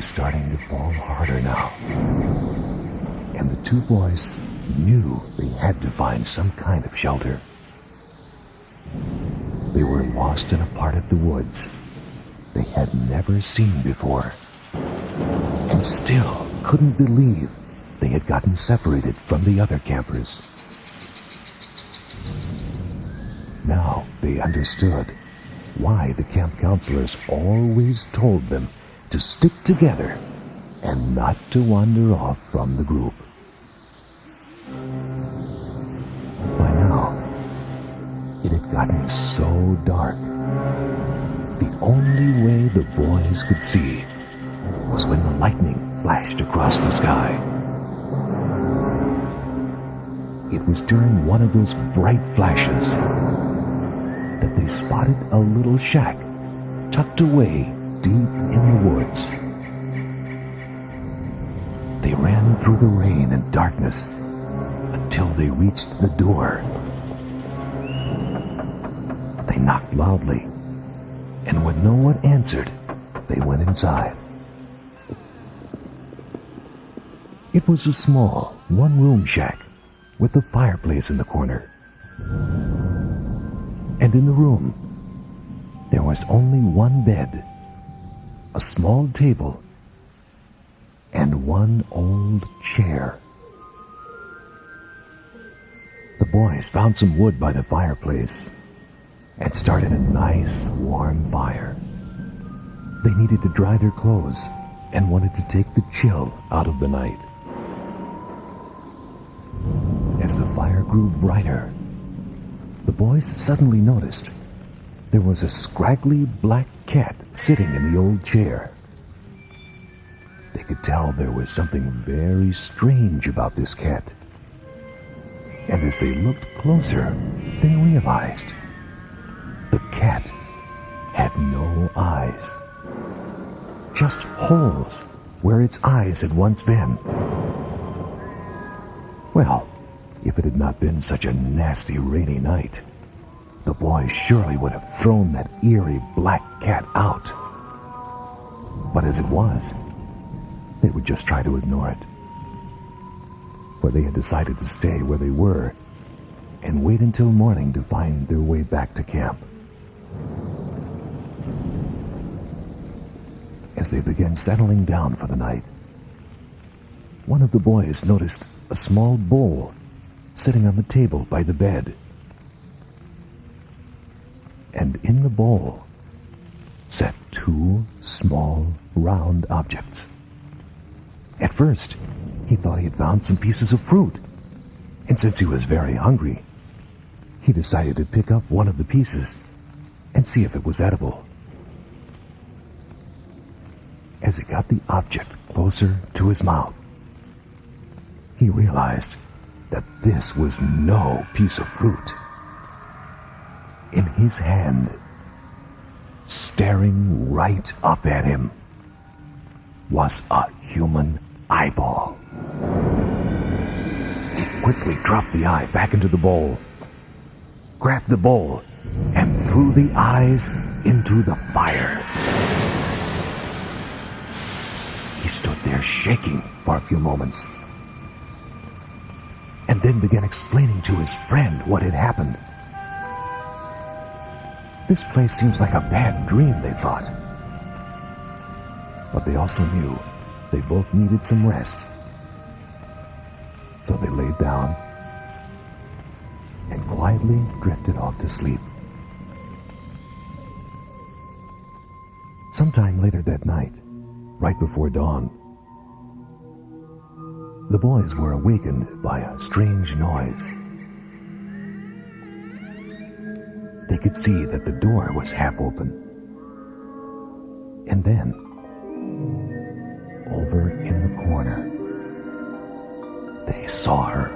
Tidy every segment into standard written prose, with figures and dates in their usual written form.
was starting to fall harder now, and the two boys knew they had to find some kind of shelter. They were lost in a part of the woods they had never seen before, and still couldn't believe they had gotten separated from the other campers. Now they understood why the camp counselors always told them to stick together and not to wander off from the group. By now, it had gotten so dark. The only way the boys could see was when the lightning flashed across the sky. It was during one of those bright flashes that they spotted a little shack tucked away deep in the woods. They ran through the rain and darkness until they reached the door. They knocked loudly, and when no one answered, they went inside. It was a small, one-room shack with a fireplace in the corner. And in the room, there was only one bed, a small table, and one old chair. The boys found some wood by the fireplace and started a nice, warm fire. They needed to dry their clothes and wanted to take the chill out of the night. As the fire grew brighter, the boys suddenly noticed there was a scraggly black cat sitting in the old chair. They could tell there was something very strange about this cat. And as they looked closer, they realized the cat had no eyes, just holes where its eyes had once been. Well, if it had not been such a nasty rainy night, the boys surely would have thrown that eerie black cat out. But as it was, they would just try to ignore it. For they had decided to stay where they were and wait until morning to find their way back to camp. As they began settling down for the night, one of the boys noticed a small bowl sitting on the table by the bed. And in the bowl sat two small, round objects. At first, he thought he had found some pieces of fruit, and since he was very hungry, he decided to pick up one of the pieces and see if it was edible. As he got the object closer to his mouth, he realized that this was no piece of fruit. In his hand, staring right up at him, was a human eyeball. He quickly dropped the eye back into the bowl, grabbed the bowl, and threw the eyes into the fire. He stood there shaking for a few moments, and then began explaining to his friend what had happened. This place seems like a bad dream, they thought. But they also knew they both needed some rest. So they laid down and quietly drifted off to sleep. Sometime later that night, right before dawn, the boys were awakened by a strange noise. They could see that the door was half open. And then, over in the corner, they saw her.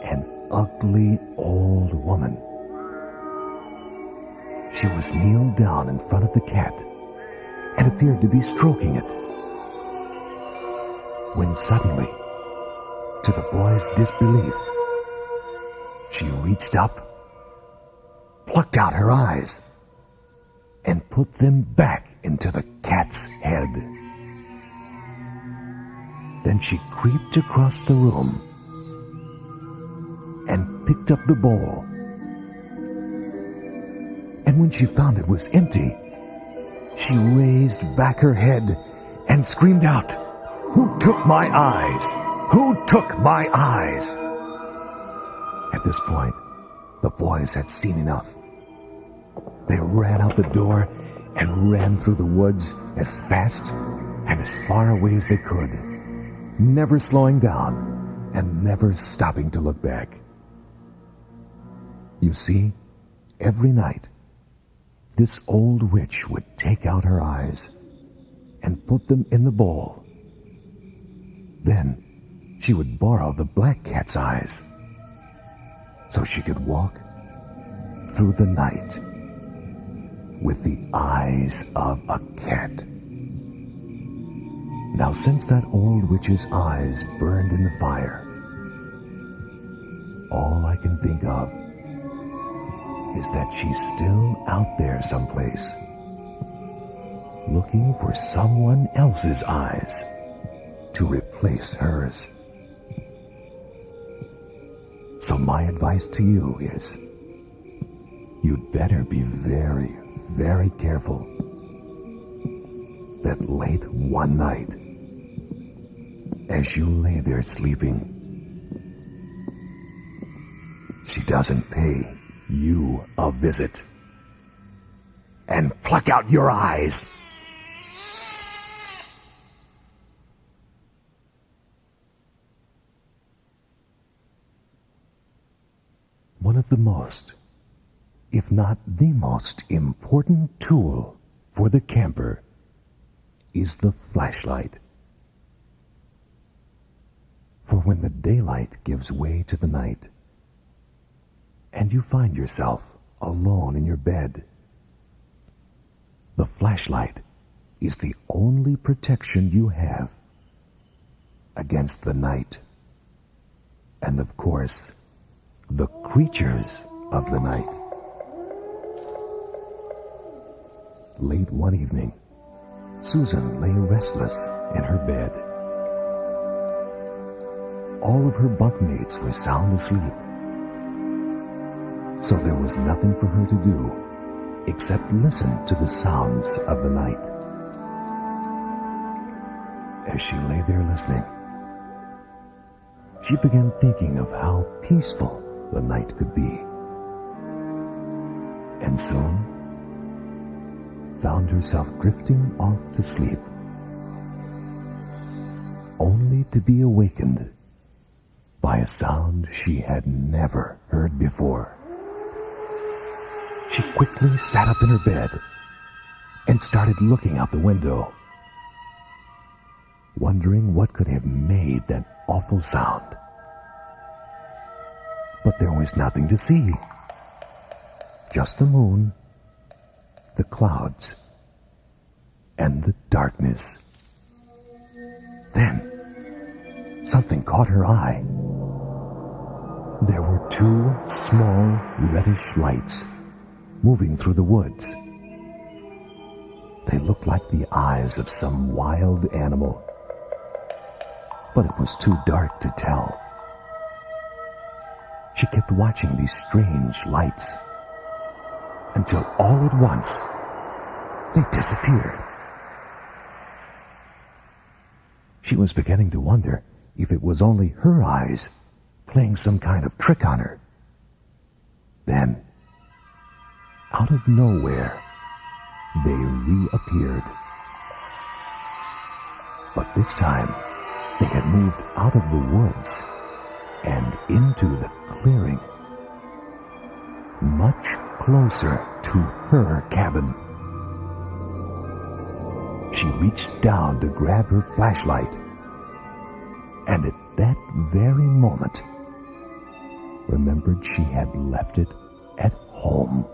An ugly old woman. She was kneeled down in front of the cat and appeared to be stroking it. When suddenly, to the boys' disbelief, she reached up, plucked out her eyes, and put them back into the cat's head. Then she creeped across the room and picked up the bowl. And when she found it was empty, she raised back her head and screamed out, "Who took my eyes? Who took my eyes?" At this point, the boys had seen enough. They ran out the door and ran through the woods as fast and as far away as they could, never slowing down and never stopping to look back. You see, every night, this old witch would take out her eyes and put them in the bowl. Then she would borrow the black cat's eyes so she could walk through the night with the eyes of a cat. Now, since that old witch's eyes burned in the fire, all I can think of is that she's still out there someplace, looking for someone else's eyes to replace hers. So my advice to you is, you'd better be very, very careful that late one night, as you lay there sleeping, she doesn't pay you a visit and pluck out your eyes. One of the most, if not the most important tool for the camper is the flashlight. For when the daylight gives way to the night, and you find yourself alone in your bed, the flashlight is the only protection you have against the night, and of course, the creatures of the night. Late one evening, Susan lay restless in her bed. All of her bunkmates were sound asleep, so there was nothing for her to do except listen to the sounds of the night. As she lay there listening, she began thinking of how peaceful the night could be, and soon found herself drifting off to sleep, only to be awakened by a sound she had never heard before. She quickly sat up in her bed and started looking out the window, wondering what could have made that awful sound. But there was nothing to see. Just the moon, the clouds, and the darkness. Then, something caught her eye. There were two small reddish lights moving through the woods. They looked like the eyes of some wild animal, but it was too dark to tell. She kept watching these strange lights until all at once they disappeared. She was beginning to wonder if it was only her eyes playing some kind of trick on her. Then, out of nowhere, they reappeared. But this time, they had moved out of the woods and into the clearing, much closer to her cabin. She reached down to grab her flashlight, and at that very moment, remembered she had left it at home.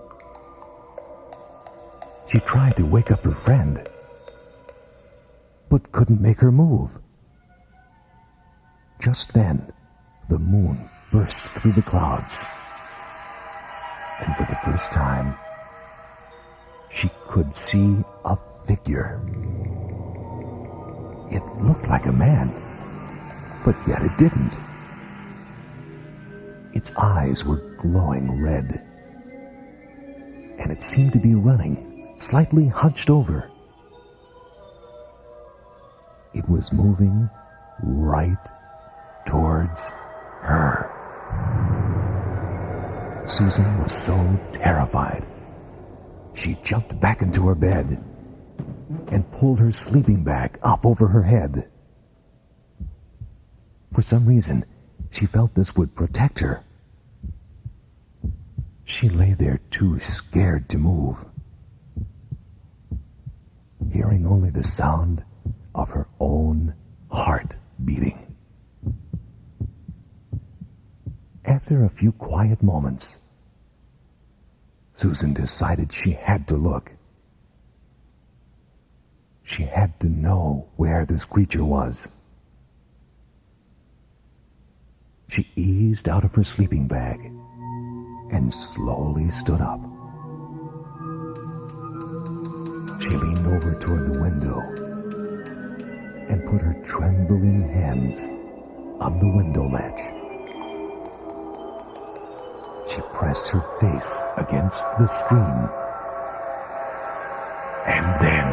She tried to wake up her friend, but couldn't make her move. Just then, the moon burst through the clouds, and for the first time, she could see a figure. It looked like a man, but yet it didn't. Its eyes were glowing red, and it seemed to be running, slightly hunched over. It was moving right towards her. Susan was so terrified. She jumped back into her bed and pulled her sleeping bag up over her head. For some reason, she felt this would protect her. She lay there too scared to move, hearing only the sound of her own heart beating. After a few quiet moments, Susan decided she had to look. She had to know where this creature was. She eased out of her sleeping bag and slowly stood up. She leaned over toward the window and put her trembling hands on the window ledge. She pressed her face against the screen. And then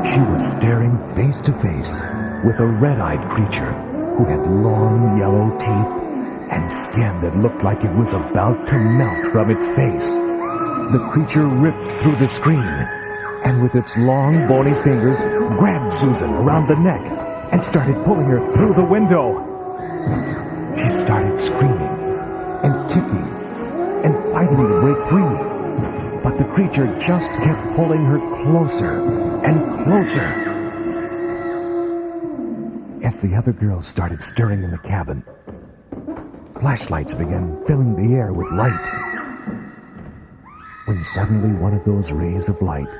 she was staring face to face with a red-eyed creature who had long yellow teeth and skin that looked like it was about to melt from its face. The creature ripped through the screen and with its long bony fingers grabbed Susan around the neck and started pulling her through the window. She started screaming and kicking and fighting to break free. But the creature just kept pulling her closer and closer. As the other girls started stirring in the cabin, flashlights began filling the air with light. When suddenly one of those rays of light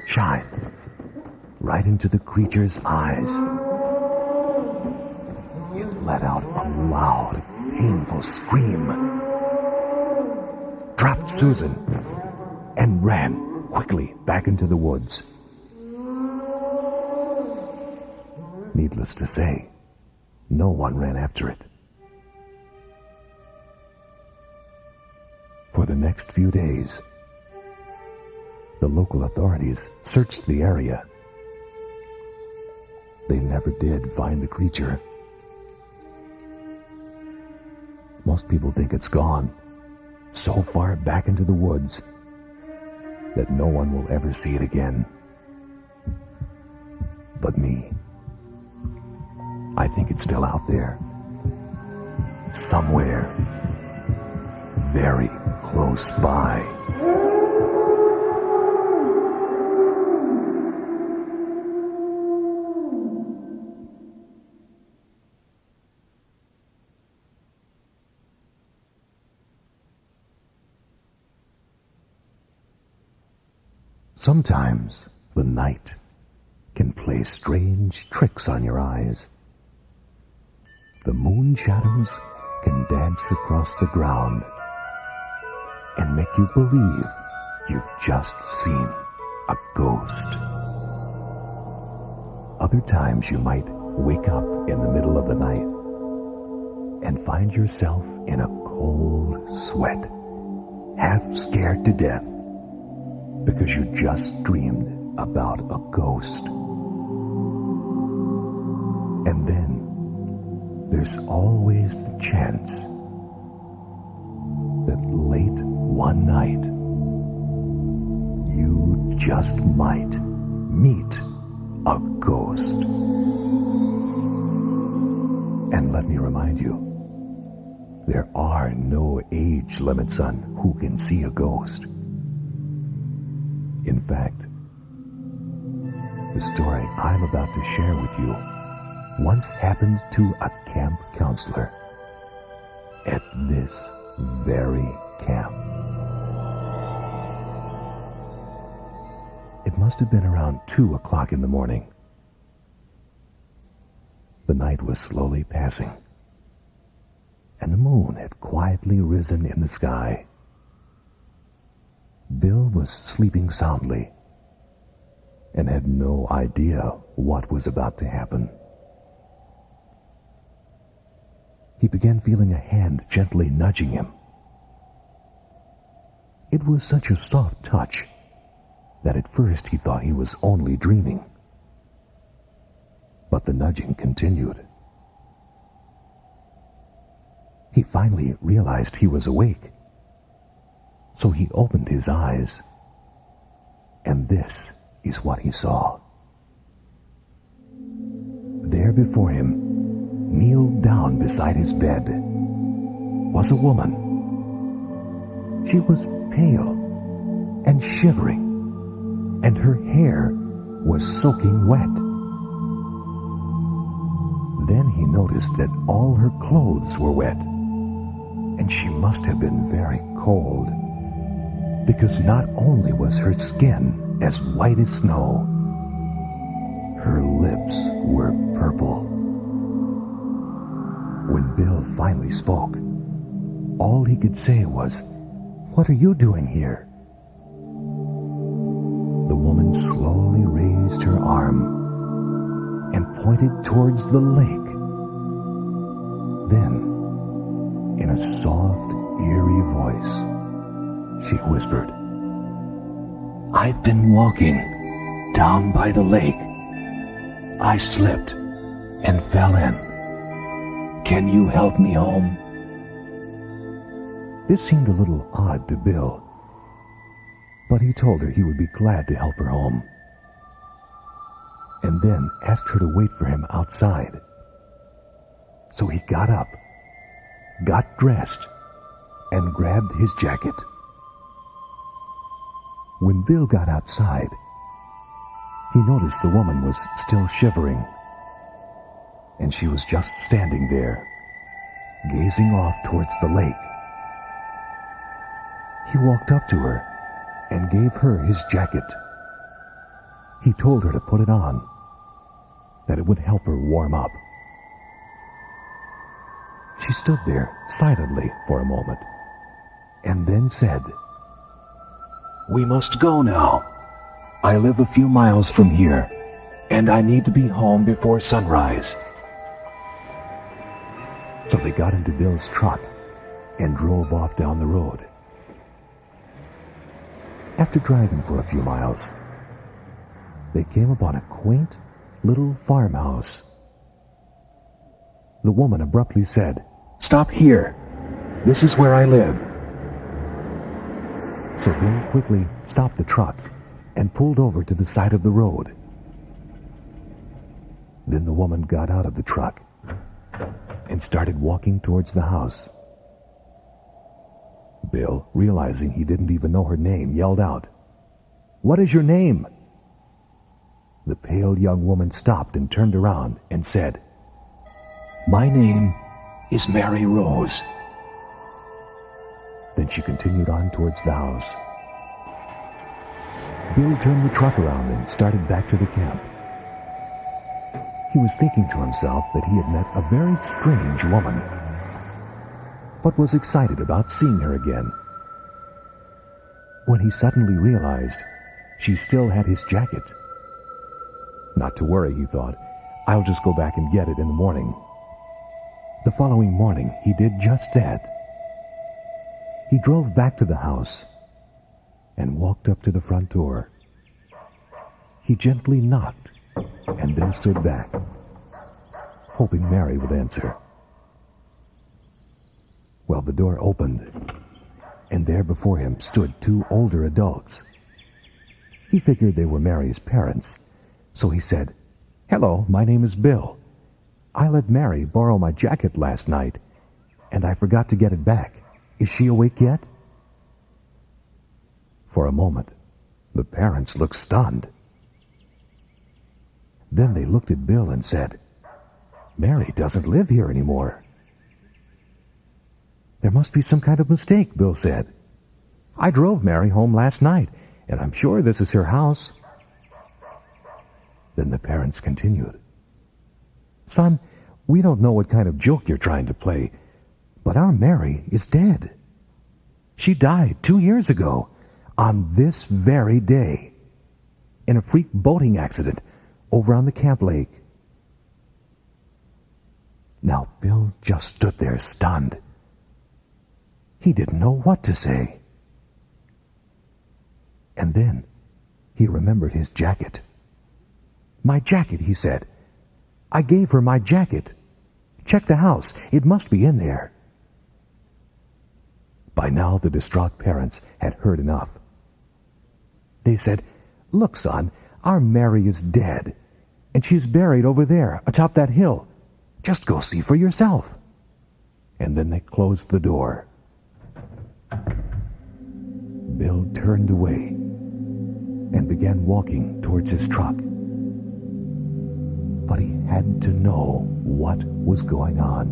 shined right into the creature's eyes. It let out a loud, painful scream, dropped Susan, and ran quickly back into the woods. Needless to say, no one ran after it. For the next few days, the local authorities searched the area. They never did find the creature. Most people think it's gone, so far back into the woods that no one will ever see it again. But me, I think it's still out there, somewhere very close by. Sometimes the night can play strange tricks on your eyes. The moon shadows can dance across the ground and make you believe you've just seen a ghost. Other times you might wake up in the middle of the night and find yourself in a cold sweat, half scared to death because you just dreamed about a ghost. And then there's always the chance that late one night you just might meet a ghost. And let me remind you, there are no age limits on who can see a ghost. In fact, the story I'm about to share with you once happened to a camp counselor at this very camp. It must have been around 2 o'clock in the morning. The night was slowly passing, and the moon had quietly risen in the sky. Bill was sleeping soundly and had no idea what was about to happen. He began feeling a hand gently nudging him. It was such a soft touch that at first he thought he was only dreaming. But the nudging continued. He finally realized he was awake, so he opened his eyes, and this is what he saw. There before him, kneeled down beside his bed, was a woman. She was pale and shivering, and her hair was soaking wet. Then he noticed that all her clothes were wet, and she must have been very cold, because not only was her skin as white as snow, her lips were purple. When Bill finally spoke, all he could say was, "What are you doing here?" The woman slowly raised her arm and pointed towards the lake. Then, in a soft, eerie voice, she whispered, "I've been walking down by the lake. I slipped and fell in. Can you help me home?" This seemed a little odd to Bill, but he told her he would be glad to help her home, and then asked her to wait for him outside. So he got up, got dressed, and grabbed his jacket. When Bill got outside, he noticed the woman was still shivering, and she was just standing there, gazing off towards the lake. He walked up to her and gave her his jacket. He told her to put it on, that it would help her warm up. She stood there silently for a moment, and then said, "We must go now. I live a few miles from here, and I need to be home before sunrise." So they got into Bill's truck and drove off down the road. After driving for a few miles, they came upon a quaint little farmhouse. The woman abruptly said, "Stop here. This is where I live." So Bill quickly stopped the truck and pulled over to the side of the road. Then the woman got out of the truck and started walking towards the house. Bill, realizing he didn't even know her name, yelled out, "What is your name?" The pale young woman stopped and turned around and said, "My name is Mary Rose." Then she continued on towards the house. Bill turned the truck around and started back to the camp. He was thinking to himself that he had met a very strange woman, but was excited about seeing her again, when he suddenly realized she still had his jacket. Not to worry, he thought, "I'll just go back and get it in the morning." The following morning, he did just that. He drove back to the house and walked up to the front door. He gently knocked and then stood back, hoping Mary would answer. Well, the door opened, and there before him stood two older adults. He figured they were Mary's parents, so he said, "Hello, my name is Bill. I let Mary borrow my jacket last night, and I forgot to get it back. Is she awake yet?" For a moment, the parents looked stunned. Then they looked at Bill and said, "Mary doesn't live here anymore." "There must be some kind of mistake," Bill said. "I drove Mary home last night, and I'm sure this is her house." Then the parents continued, "Son, we don't know what kind of joke you're trying to play, but our Mary is dead. She died 2 years ago. on this very day, in a freak boating accident over on the Camp Lake. Now Bill just stood there stunned. He didn't know what to say. And then he remembered his jacket. "My jacket," he said. "I gave her my jacket. Check the house. It must be in there." By now the distraught parents had heard enough. They said, "Look, son, our Mary is dead, and she's buried over there atop that hill. Just go see for yourself." And then they closed the door. Bill turned away and began walking towards his truck. But he had to know what was going on.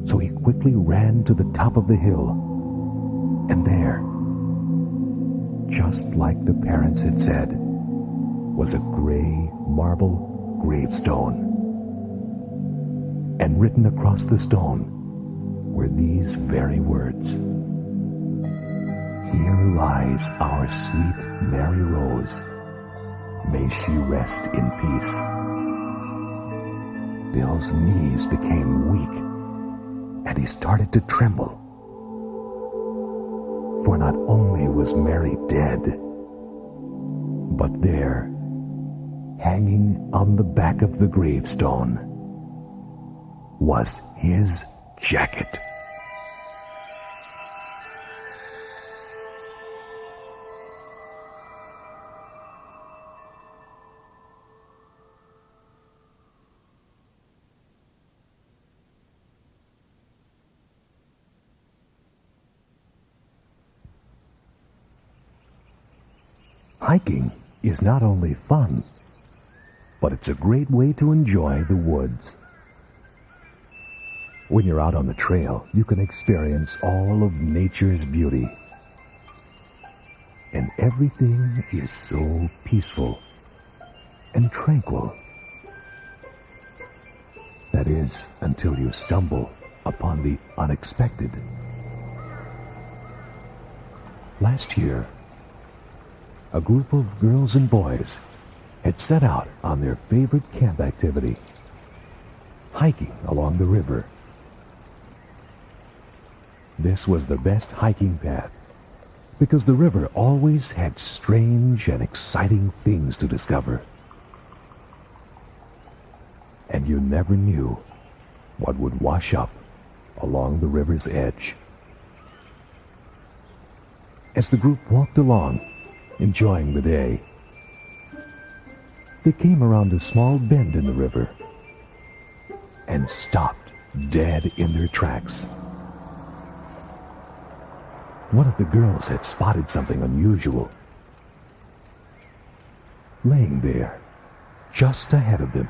So he quickly ran to the top of the hill, and there, just like the parents had said, was a gray marble gravestone. And written across the stone were these very words: "Here lies our sweet Mary Rose. May she rest in peace." Bill's knees became weak, and he started to tremble. For not only was Mary dead, but there, hanging on the back of the gravestone, was his jacket. Hiking is not only fun, but it's a great way to enjoy the woods. When you're out on the trail, you can experience all of nature's beauty. And everything is so peaceful and tranquil. That is, until you stumble upon the unexpected. Last year, a group of girls and boys had set out on their favorite camp activity, hiking along the river. This was the best hiking path because the river always had strange and exciting things to discover. And you never knew what would wash up along the river's edge. As the group walked along, enjoying the day, they came around a small bend in the river and stopped dead in their tracks. One of the girls had spotted something unusual. Laying there, just ahead of them,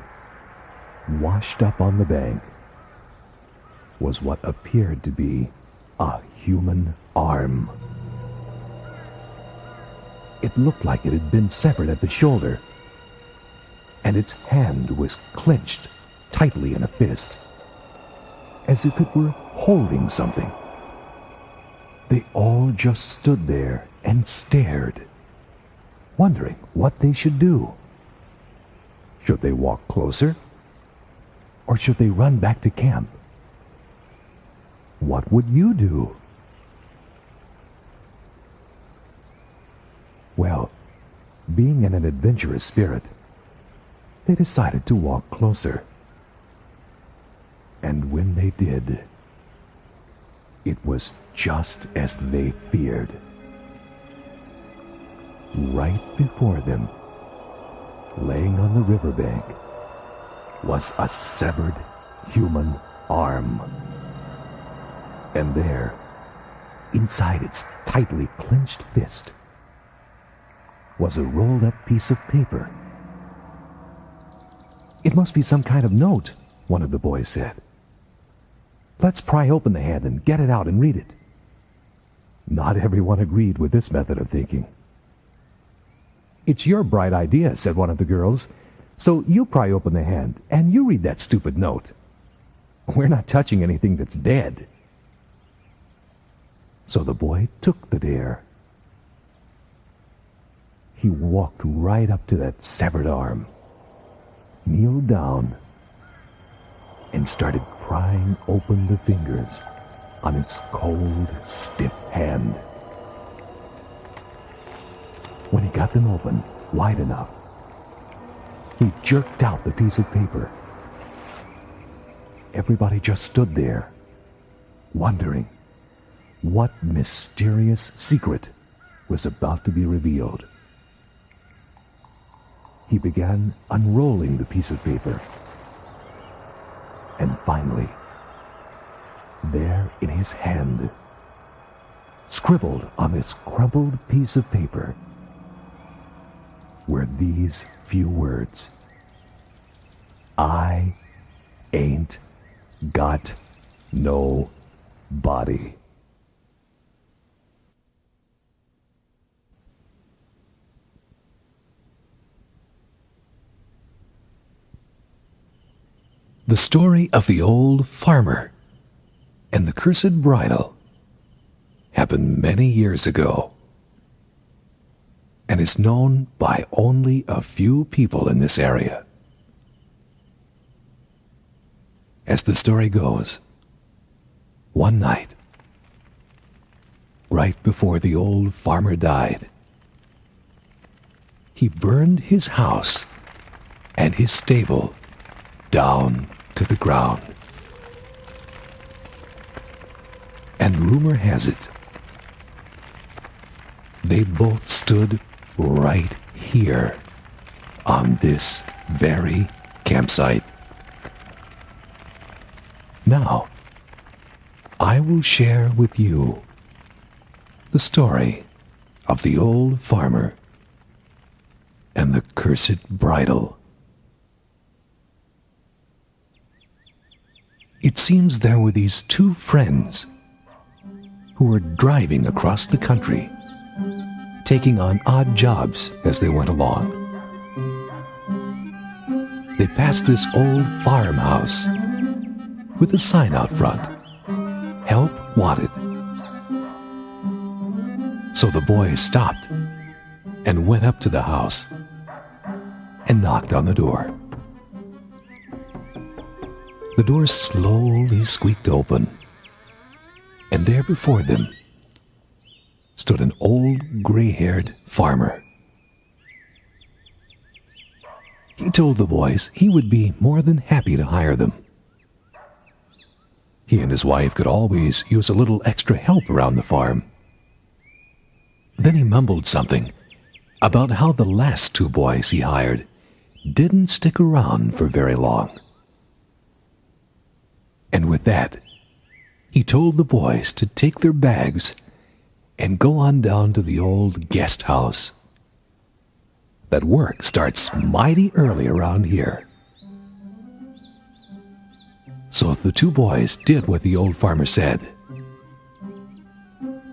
washed up on the bank, was what appeared to be a human arm. It looked like it had been severed at the shoulder, and its hand was clenched tightly in a fist, as if it were holding something. They all just stood there and stared, wondering what they should do. Should they walk closer? Or should they run back to camp? What would you do? Well, being in an adventurous spirit, they decided to walk closer. And when they did, it was just as they feared. Right before them, laying on the riverbank, was a severed human arm. And there, inside its tightly clenched fist, was a rolled-up piece of paper. "It must be some kind of note," one of the boys said. "Let's pry open the hand and get it out and read it." Not everyone agreed with this method of thinking. "It's your bright idea," said one of the girls. "So you pry open the hand and you read that stupid note. We're not touching anything that's dead." So the boy took the dare. He walked right up to that severed arm, kneeled down, and started prying open the fingers on its cold, stiff hand. When he got them open wide enough, he jerked out the piece of paper. Everybody just stood there, wondering what mysterious secret was about to be revealed. He began unrolling the piece of paper. And finally, there in his hand, scribbled on this crumpled piece of paper, were these few words: "I ain't got no body." The story of the old farmer and the cursed bridle happened many years ago and is known by only a few people in this area. As the story goes, one night, right before the old farmer died, he burned his house and his stable down to the ground. And rumor has it, they both stood right here on this very campsite. Now, I will share with you the story of the old farmer and the cursed bridle. It seems there were these two friends who were driving across the country, taking on odd jobs as they went along. They passed this old farmhouse with a sign out front, "Help Wanted." So the boys stopped and went up to the house and knocked on the door. The door slowly squeaked open, and there before them stood an old gray-haired farmer. He told the boys he would be more than happy to hire them. He and his wife could always use a little extra help around the farm. Then he mumbled something about how the last two boys he hired didn't stick around for very long. And with that, he told the boys to take their bags and go on down to the old guest house. That work starts mighty early around here. So the two boys did what the old farmer said.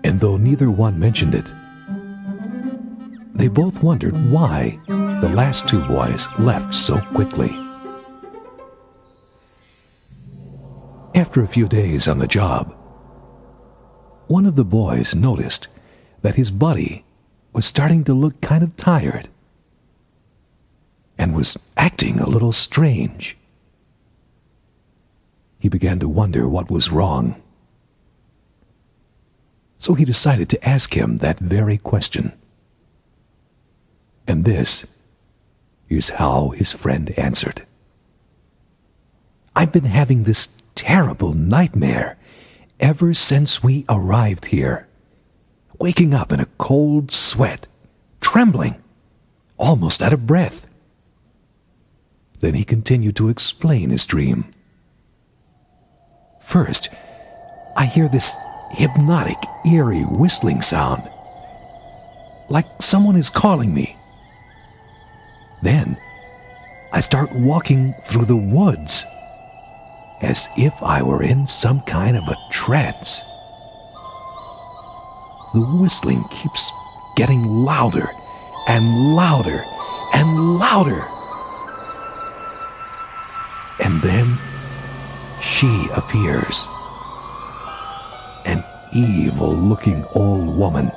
And though neither one mentioned it, they both wondered why the last two boys left so quickly. After a few days on the job, one of the boys noticed that his buddy was starting to look kind of tired and was acting a little strange. He began to wonder what was wrong. So he decided to ask him that very question. And this is how his friend answered. "I've been having this terrible nightmare ever since we arrived here, waking up in a cold sweat, trembling, almost out of breath." Then he continued to explain his dream. "First, I hear this hypnotic, eerie whistling sound, like someone is calling me. Then, I start walking through the woods, as if I were in some kind of a trance. The whistling keeps getting louder and louder and louder. And then she appears. And evil-looking old woman,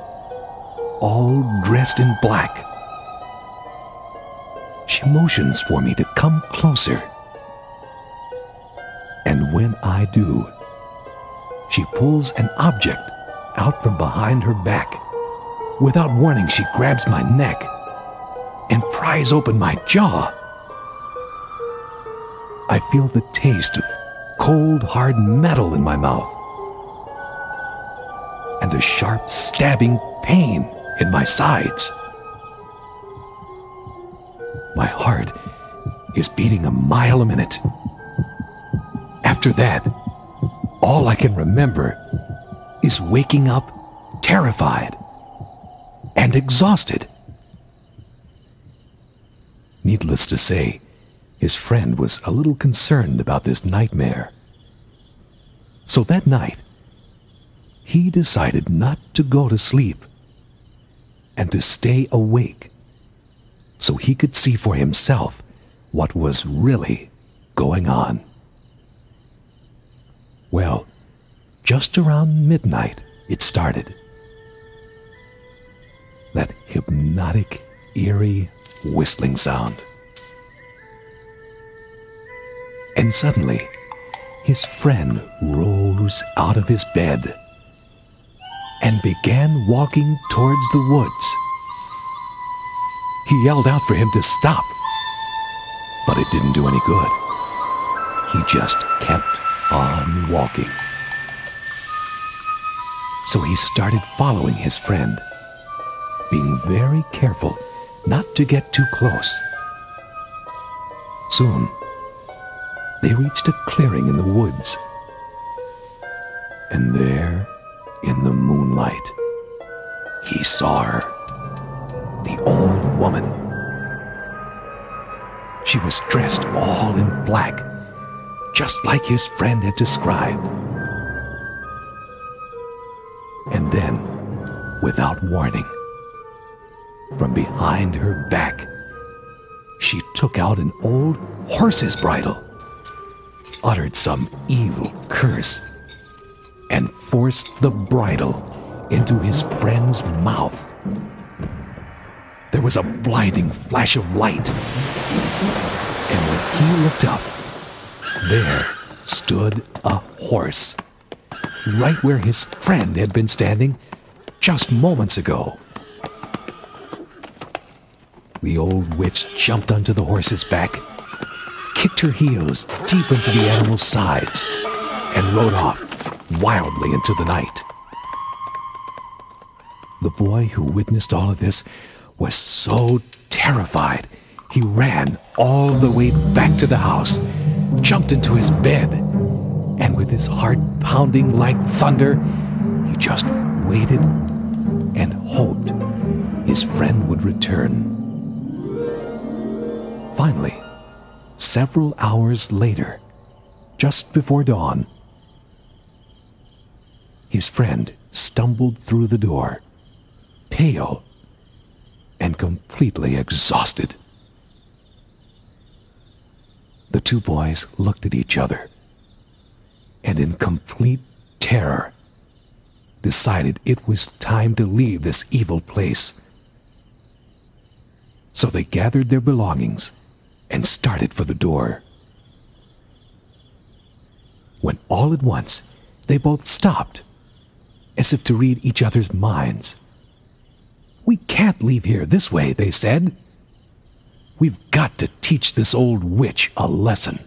all dressed in black. She motions for me to come closer. And when I do, she pulls an object out from behind her back. Without warning, she grabs my neck and pries open my jaw. I feel the taste of cold, hard metal in my mouth and a sharp, stabbing pain in my sides. My heart is beating a mile a minute. After that, all I can remember is waking up terrified and exhausted. Needless to say, his friend was a little concerned about this nightmare. So that night, he decided not to go to sleep and to stay awake so he could see for himself what was really going on. Well, just around midnight, it started. That hypnotic, eerie whistling sound. And suddenly, his friend rose out of his bed and began walking towards the woods. He yelled out for him to stop, but it didn't do any good. He just kept on walking. So he started following his friend, being very careful not to get too close. Soon, they reached a clearing in the woods. And there, in the moonlight, he saw her, the old woman. She was dressed all in black, just like his friend had described. And then, without warning, from behind her back, she took out an old horse's bridle, uttered some evil curse, and forced the bridle into his friend's mouth. There was a blinding flash of light, and when he looked up, there stood a horse, right where his friend had been standing just moments ago. The old witch jumped onto the horse's back, kicked her heels deep into the animal's sides, and rode off wildly into the night. The boy who witnessed all of this was so terrified, he ran all the way back to the house, jumped into his bed, and with his heart pounding like thunder, he just waited and hoped his friend would return. Finally, several hours later, just before dawn, his friend stumbled through the door, pale and completely exhausted. The two boys looked at each other and in complete terror decided it was time to leave this evil place. So they gathered their belongings and started for the door. When all at once they both stopped, as if to read each other's minds. "We can't leave here this way," they said. "We've got to teach this old witch a lesson,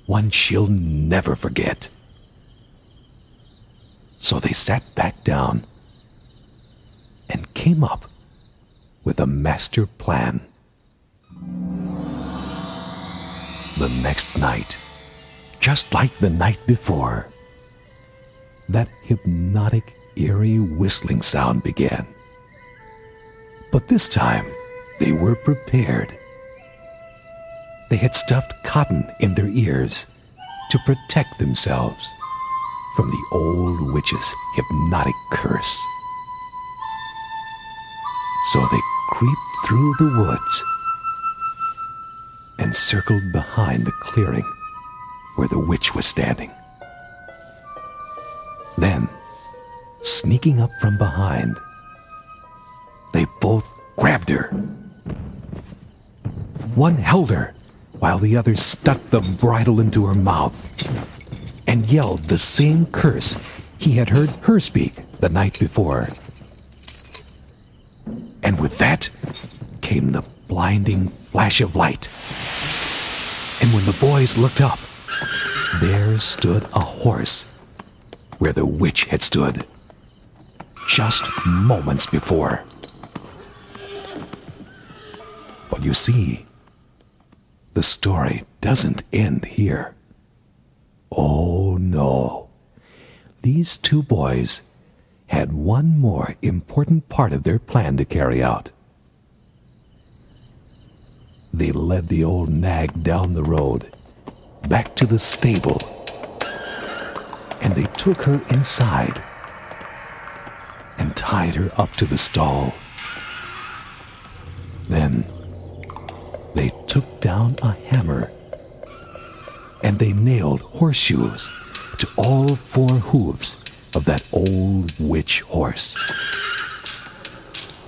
one she'll never forget." So they sat back down and came up with a master plan. The next night, just like the night before, that hypnotic, eerie whistling sound began. But this time, they were prepared. They had stuffed cotton in their ears to protect themselves from the old witch's hypnotic curse. So they creeped through the woods and circled behind the clearing where the witch was standing. Then sneaking up from behind. They both grabbed her. One held her, while the other stuck the bridle into her mouth and yelled the same curse he had heard her speak the night before. And with that came the blinding flash of light. And when the boys looked up, there stood a horse where the witch had stood just moments before. But you see, the story doesn't end here. Oh no. These two boys had one more important part of their plan to carry out. They led the old nag down the road, back to the stable, and they took her inside and tied her up to the stall. Then they took down a hammer and they nailed horseshoes to all four hooves of that old witch horse.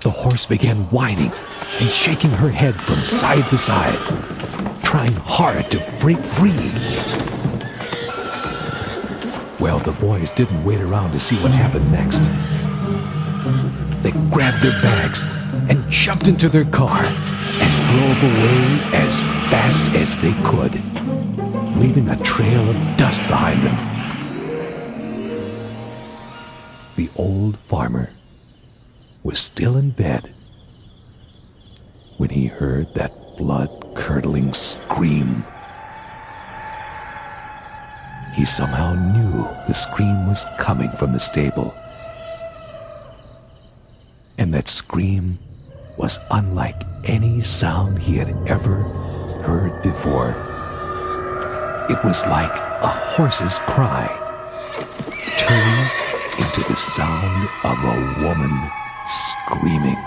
The horse began whining and shaking her head from side to side, trying hard to break free. Well, the boys didn't wait around to see what happened next. They grabbed their bags and jumped into their car and drove away as fast as they could, leaving a trail of dust behind them. The old farmer was still in bed when he heard that blood-curdling scream. He somehow knew the scream was coming from the stable, and that scream was unlike any sound he had ever heard before. It was like a horse's cry, turned into the sound of a woman screaming.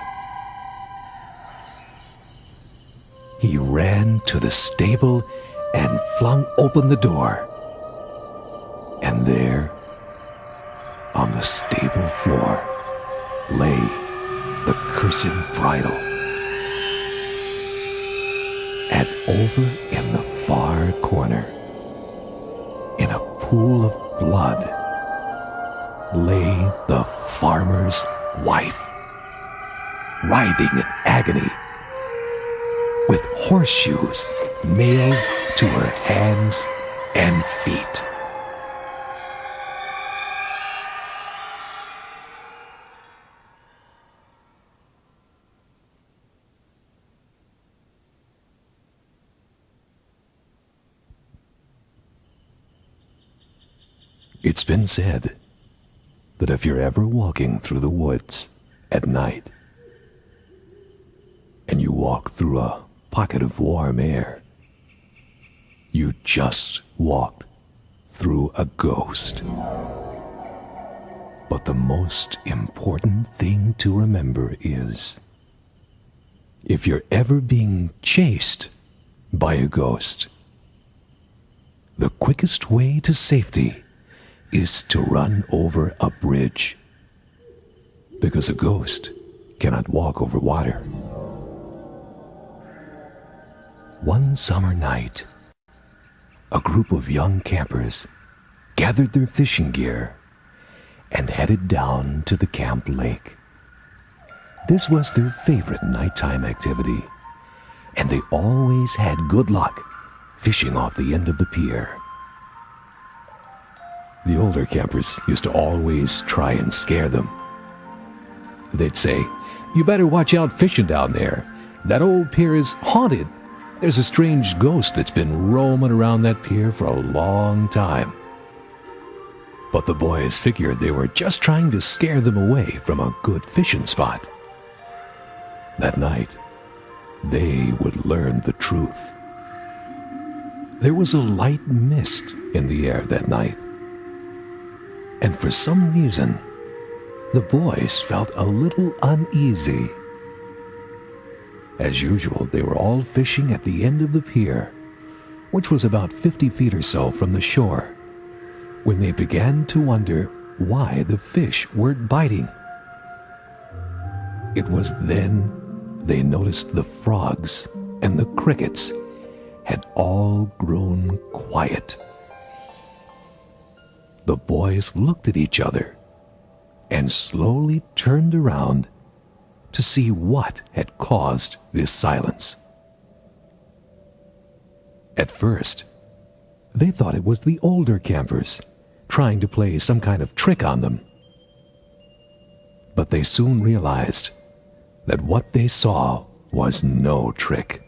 He ran to the stable and flung open the door. And there, on the stable floor, lay the cursed bridle. And over in the far corner, in a pool of blood, lay the farmer's wife, writhing in agony, with horseshoes nailed to her hands and feet. It's been said that if you're ever walking through the woods at night and you walk through a pocket of warm air, you just walked through a ghost. But the most important thing to remember is, if you're ever being chased by a ghost, the quickest way to safety is to run over a bridge, because a ghost cannot walk over water. One summer night, a group of young campers gathered their fishing gear and headed down to the camp lake. This was their favorite nighttime activity, and they always had good luck fishing off the end of the pier. The older campers used to always try and scare them. They'd say, "You better watch out fishing down there. That old pier is haunted. There's a strange ghost that's been roaming around that pier for a long time." But the boys figured they were just trying to scare them away from a good fishing spot. That night, they would learn the truth. There was a light mist in the air that night, and for some reason, the boys felt a little uneasy. As usual, they were all fishing at the end of the pier, which was about 50 feet or so from the shore, when they began to wonder why the fish weren't biting. It was then they noticed the frogs and the crickets had all grown quiet. The boys looked at each other and slowly turned around to see what had caused this silence. At first, they thought it was the older campers trying to play some kind of trick on them. But they soon realized that what they saw was no trick.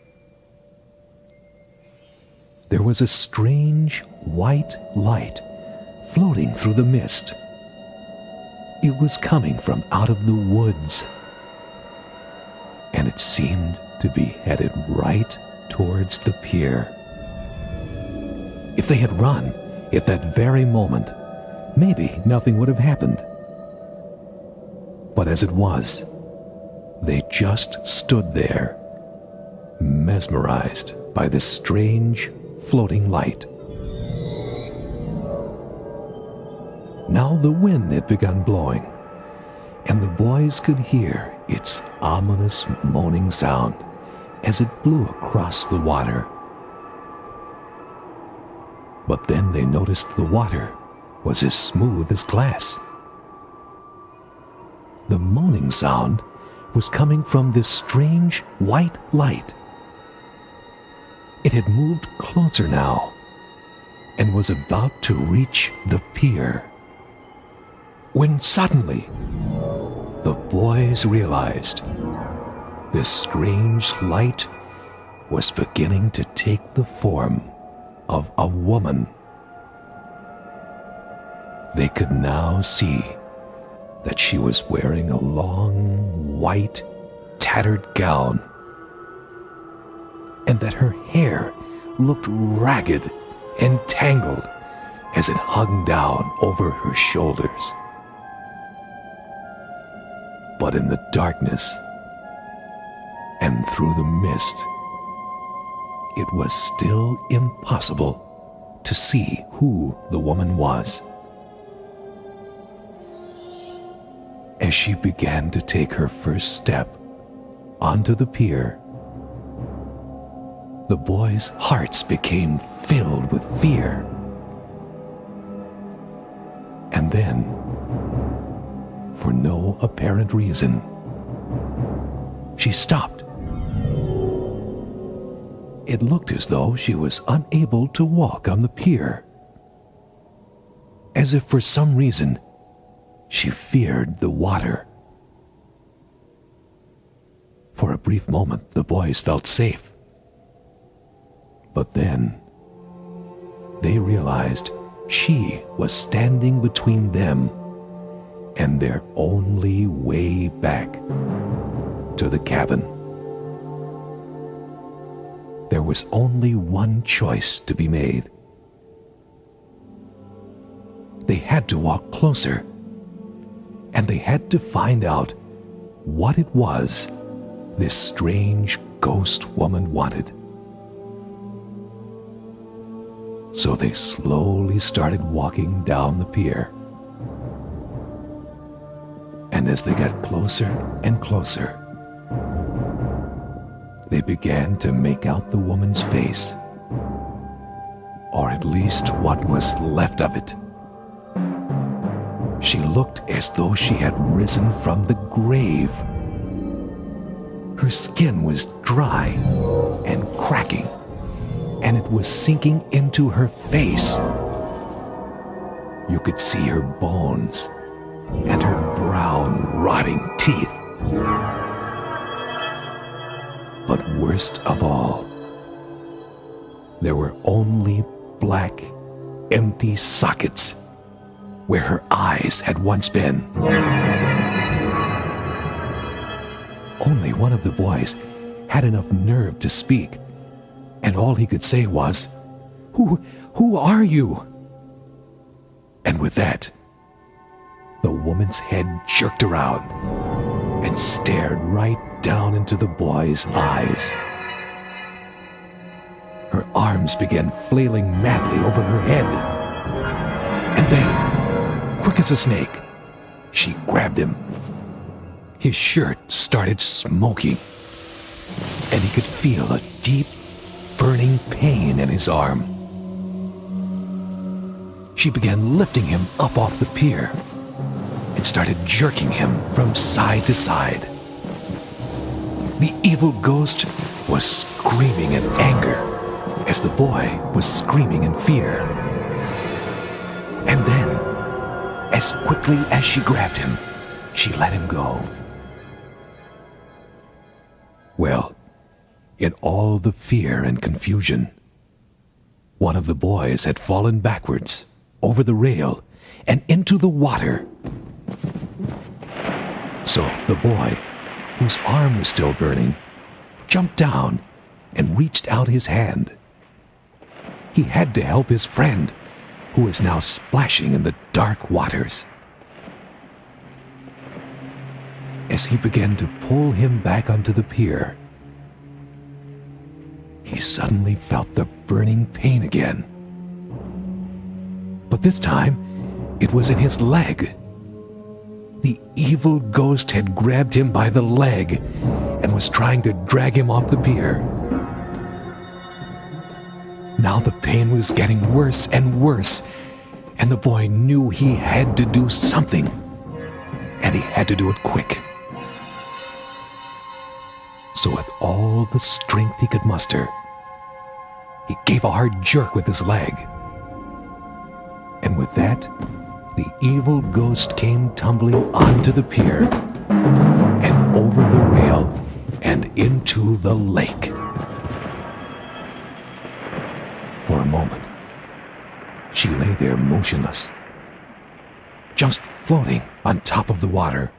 There was a strange white light floating through the mist. It was coming from out of the woods, and it seemed to be headed right towards the pier. If they had run at that very moment, maybe nothing would have happened. But as it was, they just stood there, mesmerized by this strange floating light. Now the wind had begun blowing, and the boys could hear its ominous moaning sound as it blew across the water. But then they noticed the water was as smooth as glass. The moaning sound was coming from this strange white light. It had moved closer now and was about to reach the pier, when suddenly the boys realized this strange light was beginning to take the form of a woman. They could now see that she was wearing a long, white, tattered gown, and that her hair looked ragged and tangled as it hung down over her shoulders. But in the darkness and through the mist, it was still impossible to see who the woman was. As she began to take her first step onto the pier, the boys' hearts became filled with fear. And then, for no apparent reason, she stopped. It looked as though she was unable to walk on the pier, as if for some reason she feared the water. For a brief moment, the boys felt safe. But then, they realized she was standing between them and their only way back to the cabin. There was only one choice to be made. They had to walk closer, and they had to find out what it was this strange ghost woman wanted. So they slowly started walking down the pier. And as they got closer and closer, they began to make out the woman's face, or at least what was left of it. She looked as though she had risen from the grave. Her skin was dry and cracking, and it was sinking into her face. You could see her bones and her brown, rotting teeth. But worst of all, there were only black, empty sockets where her eyes had once been. Only one of the boys had enough nerve to speak, and all he could say was, Who are you?" And with that, the woman's head jerked around and stared right down into the boy's eyes. Her arms began flailing madly over her head, and then, quick as a snake, she grabbed him. His shirt started smoking, and he could feel a deep, burning pain in his arm. She began lifting him up off the pier and started jerking him from side to side. The evil ghost was screaming in anger as the boy was screaming in fear. And then, as quickly as she grabbed him, she let him go. Well, in all the fear and confusion, one of the boys had fallen backwards over the rail and into the water. So the boy, whose arm was still burning, jumped down and reached out his hand. He had to help his friend, who was now splashing in the dark waters. As he began to pull him back onto the pier, he suddenly felt the burning pain again. But this time, it was in his leg. The evil ghost had grabbed him by the leg and was trying to drag him off the pier. Now the pain was getting worse and worse, and the boy knew he had to do something, and he had to do it quick. So with all the strength he could muster, he gave a hard jerk with his leg. And with that, the evil ghost came tumbling onto the pier and over the rail and into the lake. For a moment, she lay there motionless, just floating on top of the water.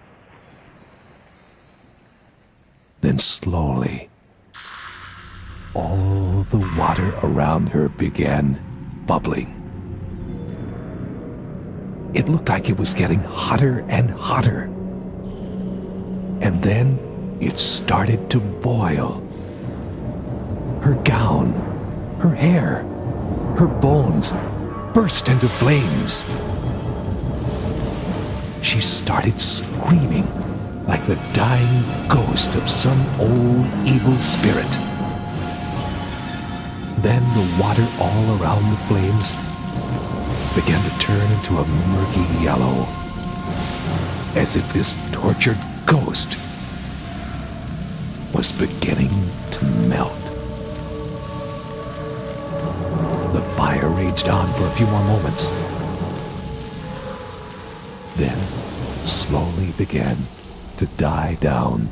Then slowly, all the water around her began bubbling. It looked like it was getting hotter and hotter. And then it started to boil. Her gown, her hair, her bones burst into flames. She started screaming like the dying ghost of some old evil spirit. Then the water all around the flames began to turn into a murky yellow, as if this tortured ghost was beginning to melt. The fire raged on for a few more moments, then slowly began to die down.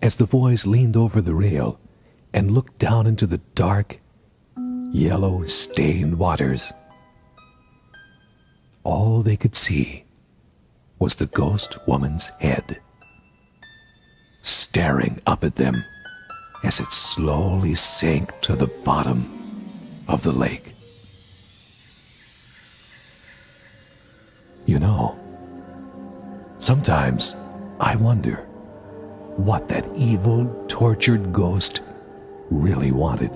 As the boys leaned over the rail and looked down into the dark, yellow, stained waters, all they could see was the ghost woman's head, staring up at them as it slowly sank to the bottom of the lake. You know, sometimes I wonder what that evil, tortured ghost really wanted.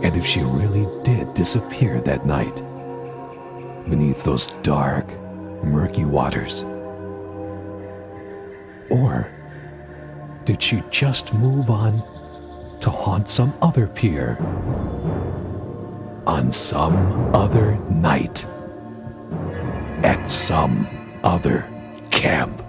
And if she really did disappear that night beneath those dark, murky waters. Or did she just move on to haunt some other pier on some other night at some other camp?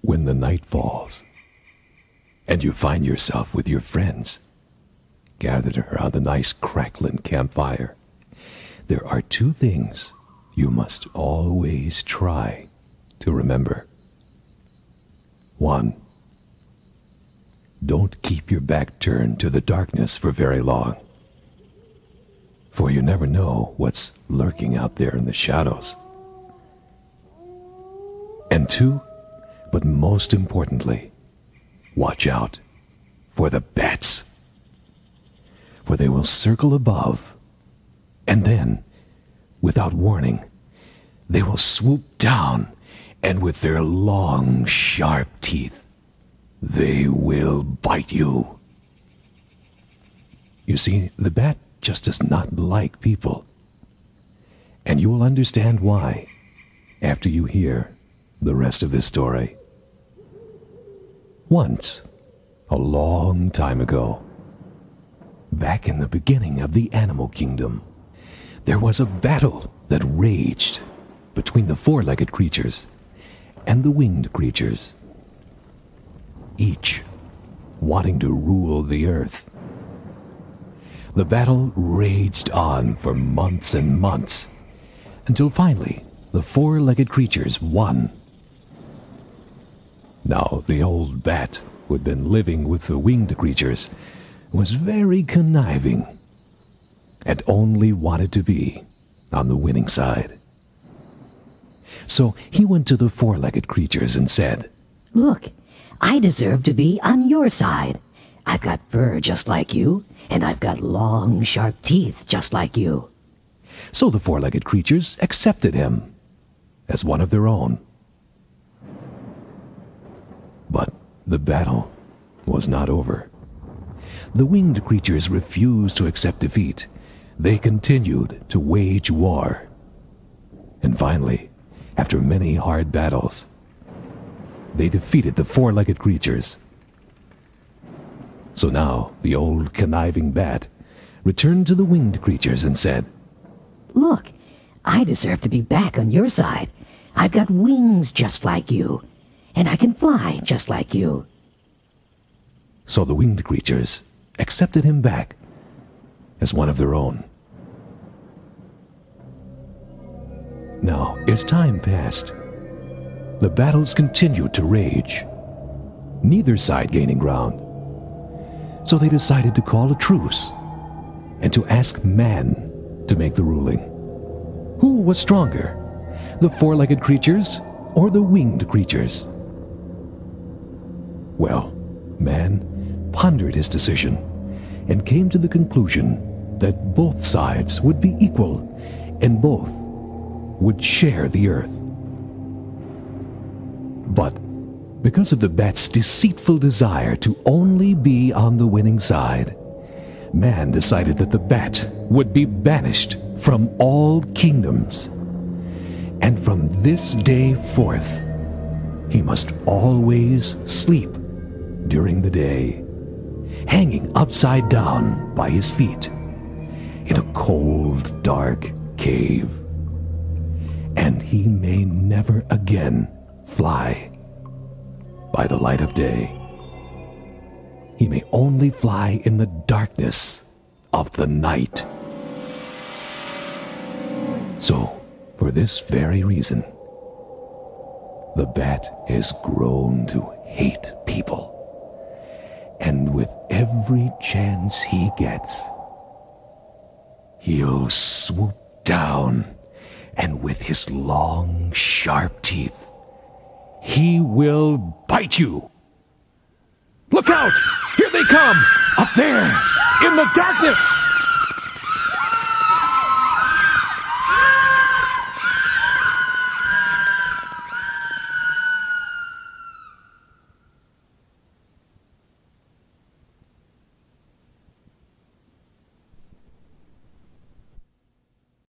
When the night falls, and you find yourself with your friends gathered around a nice crackling campfire, there are two things you must always try to remember. One, don't keep your back turned to the darkness for very long, for you never know what's lurking out there in the shadows. And two, but most importantly, watch out for the bats. for they will circle above, and then, without warning, they will swoop down, and with their long, sharp teeth, they will bite you. You see, the bat just does not like people. And you will understand why after you hear the rest of this story. Once, a long time ago, back in the beginning of the animal kingdom, there was a battle that raged between the four-legged creatures and the winged creatures, each wanting to rule the earth. The battle raged on for months and months, until finally the four-legged creatures won. Now the old bat, who had been living with the winged creatures, was very conniving and only wanted to be on the winning side. So he went to the four-legged creatures and said, "Look, I deserve to be on your side. I've got fur just like you, and I've got long, sharp teeth just like you." So the four-legged creatures accepted him as one of their own. But the battle was not over. The winged creatures refused to accept defeat. They continued to wage war. And finally, after many hard battles, they defeated the four-legged creatures. So now the old conniving bat returned to the winged creatures and said, "Look, I deserve to be back on your side. I've got wings just like you, and I can fly just like you." So the winged creatures accepted him back as one of their own. Now, as time passed, the battles continued to rage, neither side gaining ground. So they decided to call a truce and to ask man to make the ruling. Who was stronger, the four-legged creatures or the winged creatures? Well, man pondered his decision and came to the conclusion that both sides would be equal and both would share the earth. But because of the bat's deceitful desire to only be on the winning side, man decided that the bat would be banished from all kingdoms. And from this day forth, he must always sleep during the day, hanging upside down by his feet in a cold, dark cave. And he may never again fly by the light of day. He may only fly in the darkness of the night. So, for this very reason, the bat has grown to hate people. And with every chance he gets, he'll swoop down, and with his long, sharp teeth, he will bite you. Look out! Here they come! Up there! In the darkness!